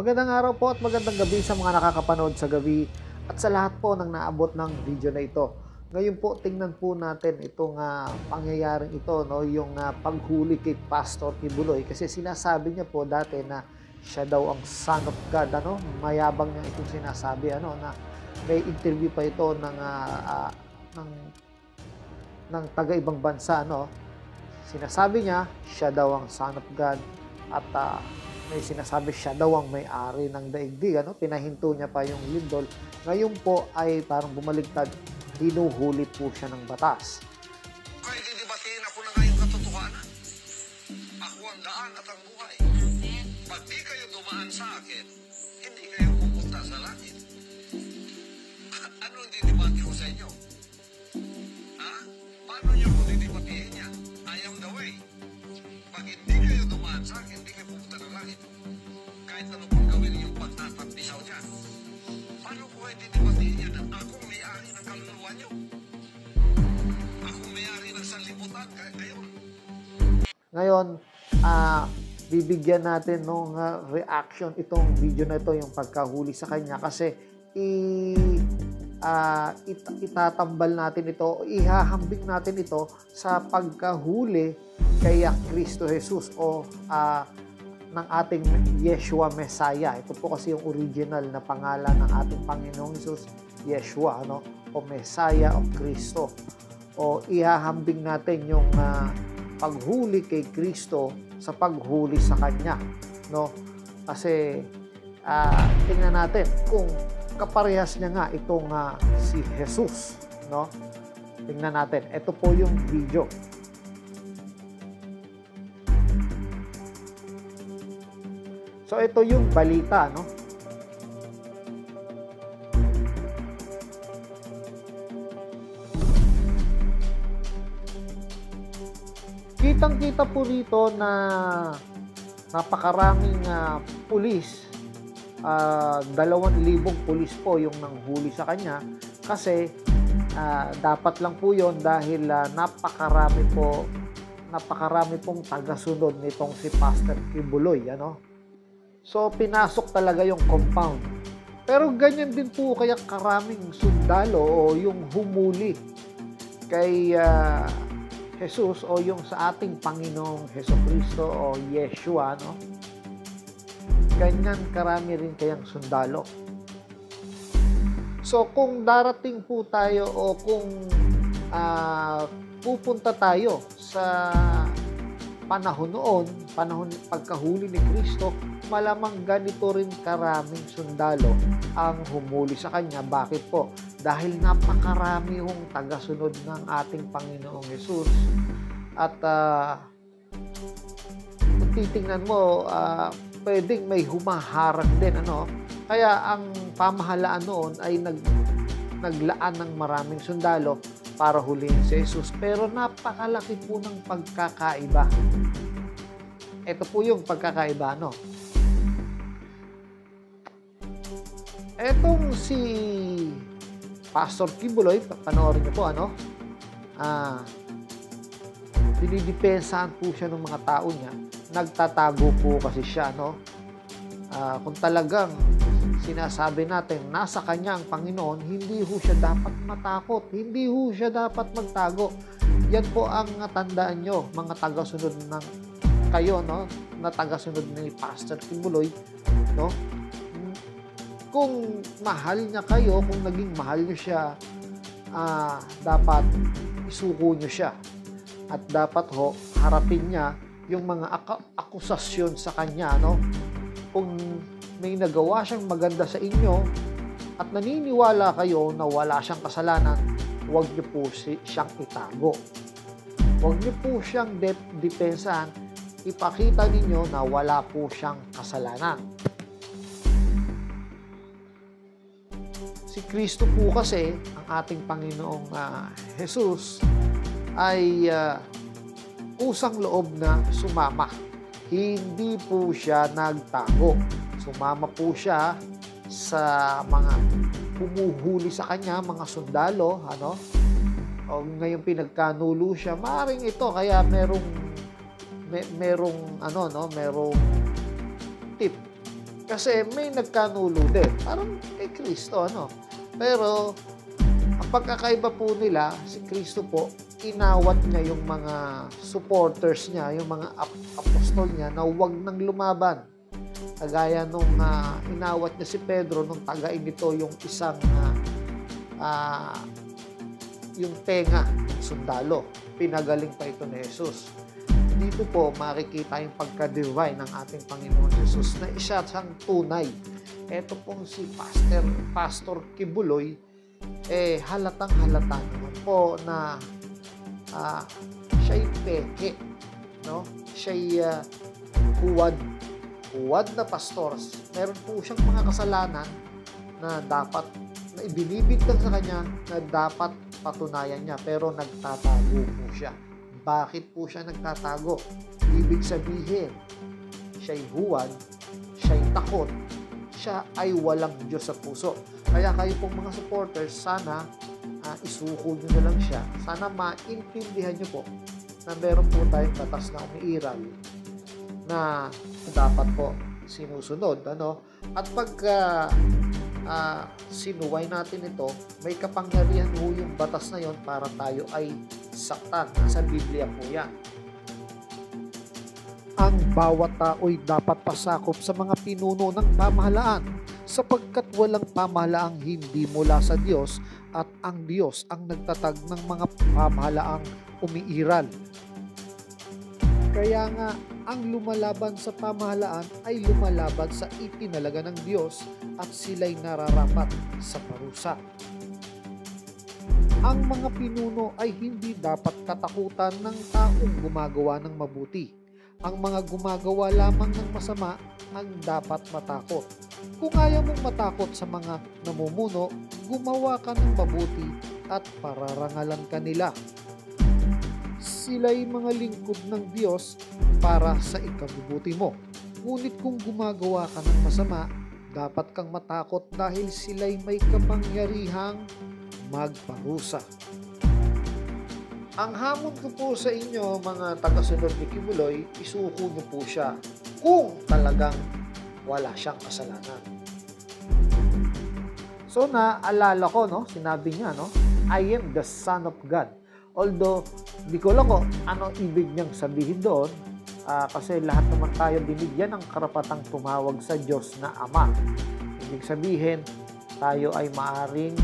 Magandang araw po at magandang gabi sa mga nakakapanood sa gabi at sa lahat po ng naabot ng video na ito. Ngayon po, tingnan po natin itong pangyayaring ito, no? Yung paghuli kay Pastor Kibuloy. Kasi sinasabi niya po dati na siya daw ang Son of God. Ano? Mayabang niya itong sinasabi. Ano? Na may interview pa ito ng taga-ibang bansa. No? Sinasabi niya, siya daw ang Son of God. At may sinasabi siya daw ang may-ari ng daigdig. Ano? Pinahinto niya pa yung lindol. Ngayon po ay parang bumaligtad. Hinuhuli po siya ng batas. Kaya didibatiin ako na ngayong katotohanan. Ako ang daan at ang buhay. Pag di kayo dumaan sa akin, hindi kayo pupunta sa langit. Ano ang didibati ko sa inyo? Ha? Paano niyo ko didibatiin yan? I am the way. Pag hindi kayo dumaan sa akin, hindi kayo pupunta ng langit. Kahit ano pong gawin yung pagtatampisaw niya. Paano ko kayo didibatiin yan? Akong may-ari ng kaluluwa niyo. Akong may-ari ng sanlibutan. Kayo. Ngayon, bibigyan natin ng reaction itong video na ito, yung pagkahuli sa kanya, kasi itatambal natin ito, ihahambing natin ito sa pagkahuli kay Kristo Jesus o ng ating Yeshua Messiah. Ito po kasi yung original na pangalan ng ating Panginoong Jesus, Yeshua, ano? O Messiah o Kristo. O ihahambing natin yung paghuli kay Kristo sa paghuli sa Kanya, no? Kasi tingnan natin kung kaparehas niya nga itong si Jesus, no? Tingnan natin. Ito po yung video. So ito yung balita, no? Kitang-kita po rito na napakaraming pulis, 2,000 pulis po yung nanghuli sa kanya, kasi dapat lang po yon dahil napakarami pong tagasunod nitong si Pastor Kibuloy, ano? So pinasok talaga yung compound. Pero ganyan din po kaya karaming sundalo o yung humuli kay Jesus o yung sa ating Panginoong Hesukristo o Yeshua, no? Ganyan karami rin kayang sundalo. So kung darating po tayo o kung pupunta tayo sa panahon noon, panahon pagkahuli ni Kristo, malamang ganito rin karaming sundalo ang humuli sa kanya. Bakit po? Dahil napakarami hong tagasunod ng ating Panginoong Jesus. At kung titingnan mo, pwedeng may humaharang din, ano? Kaya ang pamahalaan noon ay naglaan ng maraming sundalo para hulihin si Jesus. Pero napakalaki po ng pagkakaiba. Ito po yung pagkakaiba, no? Etong si Pastor Kibuloy, panoorin niyo po, ano? Dinidepensahan po siya ng mga tao niya. Nagtatago po kasi siya, no? Kung talagang sinasabi natin, nasa kanya ang Panginoon, hindi ho siya dapat matakot. Hindi ho siya dapat magtago. Yan po ang tandaan nyo, mga tagasunod ng kayo, no? Na tagasunod ni Pastor Kibuloy, no? Kung mahal niya kayo, kung naging mahal niyo siya, dapat isuko niyo siya. At dapat ho, harapin niya yung mga akusasyon sa kanya, no? Kung may nagawa siyang maganda sa inyo at naniniwala kayo na wala siyang kasalanan, huwag niyo po siyang itago. Huwag niyo po siyang depensahan. Ipakita ninyo na wala po siyang kasalanan. Si Kristo po kasi, ang ating Panginoong Jesus, ay kusang loob na sumama. Hindi po siya nagtago. Sumama po siya sa mga humuhuli sa kanya, mga sundalo, ano? O ngayon pinagkanulo siya. Maaaring ito, kaya merong tip. Kasi may nagkanulo din. Parang kay Kristo, ano? Pero, ang pagkakaiba po nila, si Kristo po, inawat niya yung mga supporters niya, yung mga apostol niya na huwag nang lumaban. Kagaya nung inawat niya si Pedro nung tagain nito yung isang yung tenga ng sundalo. Pinagaling pa ito ni Jesus. Dito po makikita yung pagka-divine ng ating Panginoon Jesus na isa siyang tunay. Ito pong si Pastor Kibuloy, halatang-halata naman po na siya'y peke, no? Siya'y huwad na pastors. Meron po siyang mga kasalanan na dapat na ibinibigtag sa kanya na dapat patunayan niya, pero nagtatago po siya. Bakit po siya nagtatago? Ibig sabihin, siya'y huwad, siya'y takot, siya ay walang Diyos sa puso. Kaya kayo pong mga supporters, sana isuko nyo na lang siya. Sana maintindihan nyo po na meron po tayong batas na umiiral na dapat po sinusunod. Ano? At pagka sinuway natin ito, may kapangyarihan po yung batas na yon para tayo ay saktan. Sa Biblia po yan. Ang bawat tao'y dapat pasakop sa mga pinuno ng pamahalaan sapagkat walang pamahalaang hindi mula sa Diyos at ang Diyos ang nagtatag ng mga pamahalaang umiiral. Kaya nga, ang lumalaban sa pamahalaan ay lumalaban sa itinalaga ng Diyos at sila'y nararapat sa parusa. Ang mga pinuno ay hindi dapat katakutan ng taong gumagawa ng mabuti. Ang mga gumagawa lamang ng masama ang dapat matakot. Kung ayaw mong matakot sa mga namumuno, gumawa ka ng mabuti at pararangalan ka nila. Sila'y mga lingkod ng Diyos para sa ikabubuti mo. Ngunit kung gumagawa ka ng masama, dapat kang matakot dahil sila'y may kapangyarihang magparusa. Ang hamon ko po sa inyo, mga tagasunod ni Kibuloy, isuko niyo po siya kung talagang wala siyang kasalanan. So, naalala ko, no? Sinabi niya, no? I am the Son of God. Although, di ko lang ano ibig niyang sabihin doon, kasi lahat naman tayo binigyan ng karapatang tumawag sa Diyos na Ama. Ibig sabihin, tayo ay maaring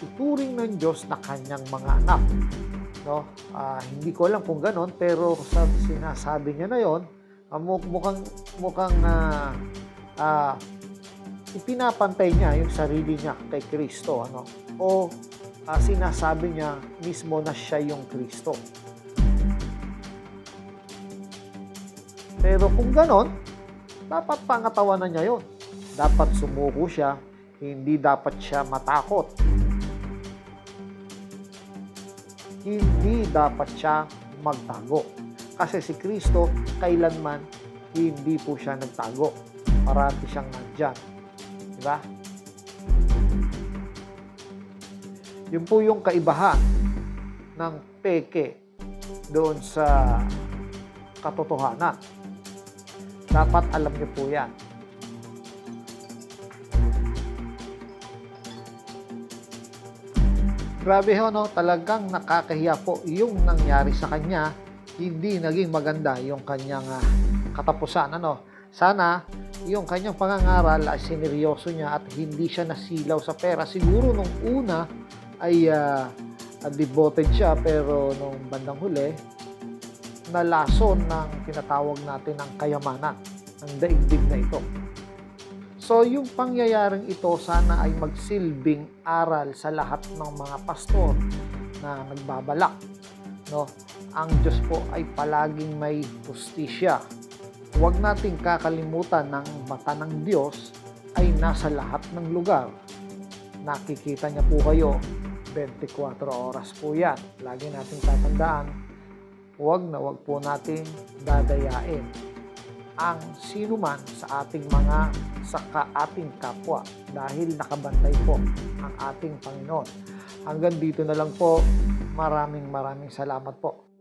ituring ng Diyos na kanyang mga anak. No? Hindi ko alam kung ganon, pero sa sinasabi niya na yon, mukhang ipinapantay niya yung sarili niya kay Kristo. Ano? O sinasabi niya mismo na siya yung Kristo. Pero kung ganon, dapat pangatawanan niya yon. Dapat sumuko siya, hindi dapat siya matakot. Hindi dapat siya magtago. Kasi si Kristo, kailanman, hindi po siya nagtago. Parati siyang nandyan. Diba? Yun po yung kaibahan ng peke doon sa katotohanan. Dapat alam niyo po yan. Grabe ho, no? Talagang nakakahiya po yung nangyari sa kanya. Hindi naging maganda yung kanyang katapusan. Ano? Sana yung kanyang pangangaral ay sineryoso niya at hindi siya nasilaw sa pera. Siguro nung una ay devoted siya, pero nung bandang huli, nalason ng tinatawag natin ng kayamanan, ng daigdig na ito. So, yung pangyayaring ito sana ay magsilbing aral sa lahat ng mga pastor na nagbabalak. No? Ang Diyos po ay palaging may hustisya. Huwag nating kakalimutan ng mata ng Diyos ay nasa lahat ng lugar. Nakikita niya po kayo, 24 oras po yan. Lagi nating tatandaan, huwag po nating dadayain ang sino man sa ating ating kapwa dahil nakabantay po ang ating Panginoon. Hanggang dito na lang po. Maraming salamat po.